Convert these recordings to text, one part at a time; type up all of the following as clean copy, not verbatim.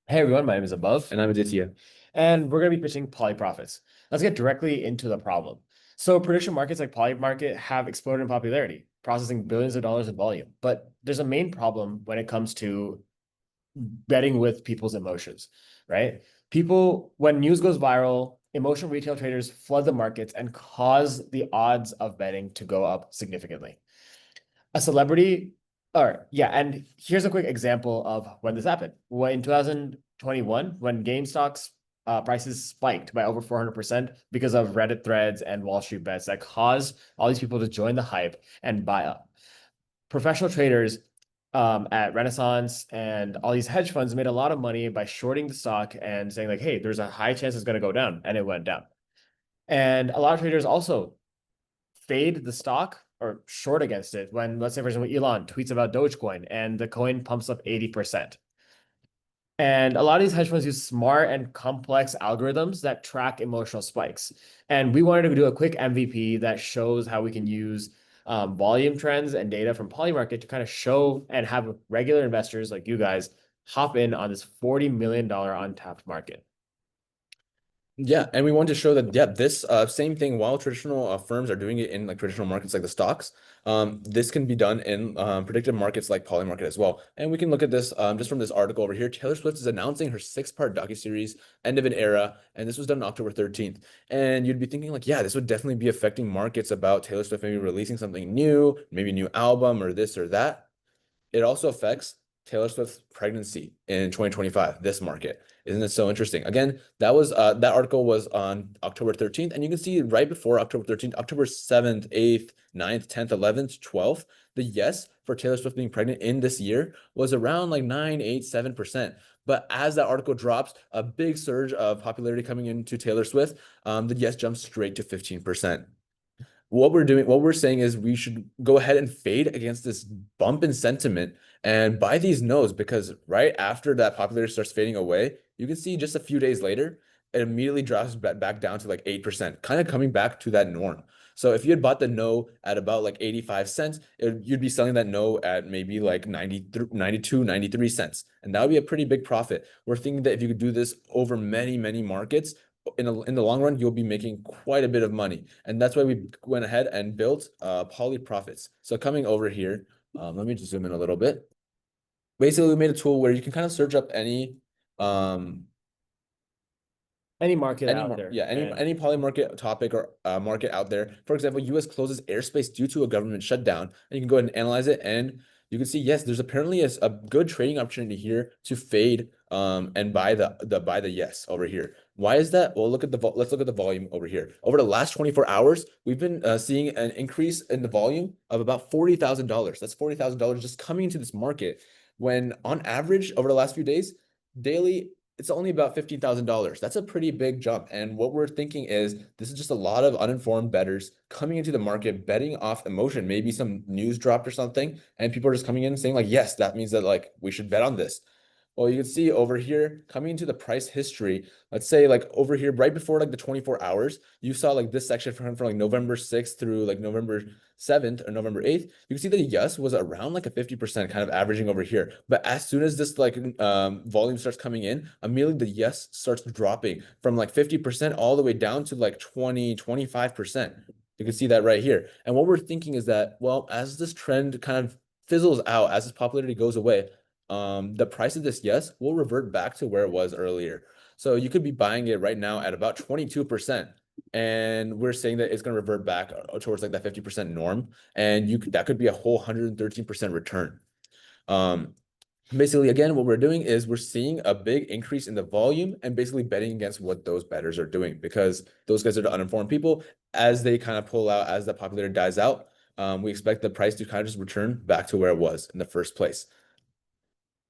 Hey everyone, my name is Above. And I'm Aditya. And we're going to be pitching PolyProfitz. Let's get directly into the problem. So prediction markets like Polymarket have exploded in popularity, processing billions of dollars in volume. But there's a main problem when it comes to betting with people's emotions, right? People, when news goes viral, emotional retail traders flood the markets and cause the odds of betting to go up significantly. A celebrity, or yeah, and here's a quick example of when this happened. When in 2021, when GameStop's prices spiked by over 400% because of Reddit threads and Wall Street bets that caused all these people to join the hype and buy up. Professional traders at Renaissance and all these hedge funds made a lot of money by shorting the stock and saying like, hey, there's a high chance it's going to go down, and it went down. And a lot of traders also fade the stock or short against it when, let's say, for example, Elon tweets about Dogecoin and the coin pumps up 80%. And a lot of these hedge funds use smart and complex algorithms that track emotional spikes. And we wanted to do a quick MVP that shows how we can use volume trends and data from Polymarket to kind of show and have regular investors like you guys hop in on this $40 million untapped market. Yeah, and we want to show that, yeah, this same thing, while traditional firms are doing it in like traditional markets like the stocks, this can be done in predictive markets like Polymarket as well. And we can look at this just from this article over here. Taylor Swift is announcing her 6-part docuseries, End of an Era, and this was done on October 13th. And you'd be thinking like, yeah, this would definitely be affecting markets about Taylor Swift maybe releasing something new, maybe a new album or this or that. It also affects Taylor Swift's pregnancy in 2025, this market. Isn't it so interesting? Again, that article was on October 13th, and you can see right before October 13th, October 7th, 8th, 9th, 10th, 11th, 12th, the yes for Taylor Swift being pregnant in this year was around like 9, 8, 7%. But as that article drops, a big surge of popularity coming into Taylor Swift, the yes jumps straight to 15%. What we're saying is we should go ahead and fade against this bump in sentiment and buy these no's, because right after that popularity starts fading away, you can see just a few days later, it immediately drops back down to like 8%, kind of coming back to that norm. So if you had bought the no at about like 85 cents, you'd be selling that no at maybe like 92, 93 cents. And that would be a pretty big profit. We're thinking that if you could do this over many, many markets, in the long run, you'll be making quite a bit of money. And that's why we went ahead and built PolyProfitz. So coming over here, let me just zoom in a little bit. Basically, we made a tool where you can kind of search up any Market out there. Yeah, any poly market topic or market out there. For example, US closes airspace due to a government shutdown, and you can go ahead and analyze it, and you can see, yes, there's apparently a good trading opportunity here to fade and buy the yes over here. Why is that? Well, let's look at the volume over here. Over the last 24 hours, we've been seeing an increase in the volume of about $40,000. That's $40,000 just coming into this market, when on average over the last few days, daily, it's only about $15,000. That's a pretty big jump. And what we're thinking is this is just a lot of uninformed bettors coming into the market, betting off emotion. Maybe some news dropped or something, and people are just coming in and saying like, yes, that means that like we should bet on this. Well, you can see over here coming into the price history, let's say like over here right before like the 24 hours, you saw like this section from like November 6th through like November 7th or November 8th. You can see that yes was around like a 50% kind of averaging over here. But as soon as this like volume starts coming in, immediately the yes starts dropping from like 50% all the way down to like 20, 25%. You can see that right here. And what we're thinking is that, well, as this trend kind of fizzles out, as its popularity goes away, the price of this yes will revert back to where it was earlier. So you could be buying it right now at about 22%. And we're saying that it's going to revert back towards like that 50% norm. And that could be a whole 113% return. Basically, again, what we're doing is we're seeing a big increase in the volume and basically betting against what those bettors are doing, because those guys are the uninformed people. As they kind of pull out, as the popularity dies out, we expect the price to kind of just return back to where it was in the first place.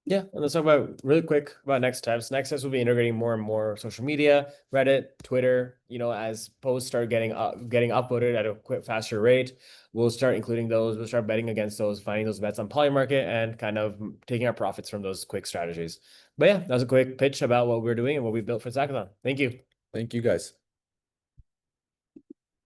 Yeah, and let's talk about really quick about next steps. Next steps will be integrating more and more social media, Reddit, Twitter. As posts start getting uploaded at a quick, faster rate, we'll start including those. We'll start betting against those, finding those bets on Polymarket, and kind of taking our profits from those quick strategies. But yeah, that was a quick pitch about what we're doing and what we built for Hackathon. Thank you. Thank you, guys.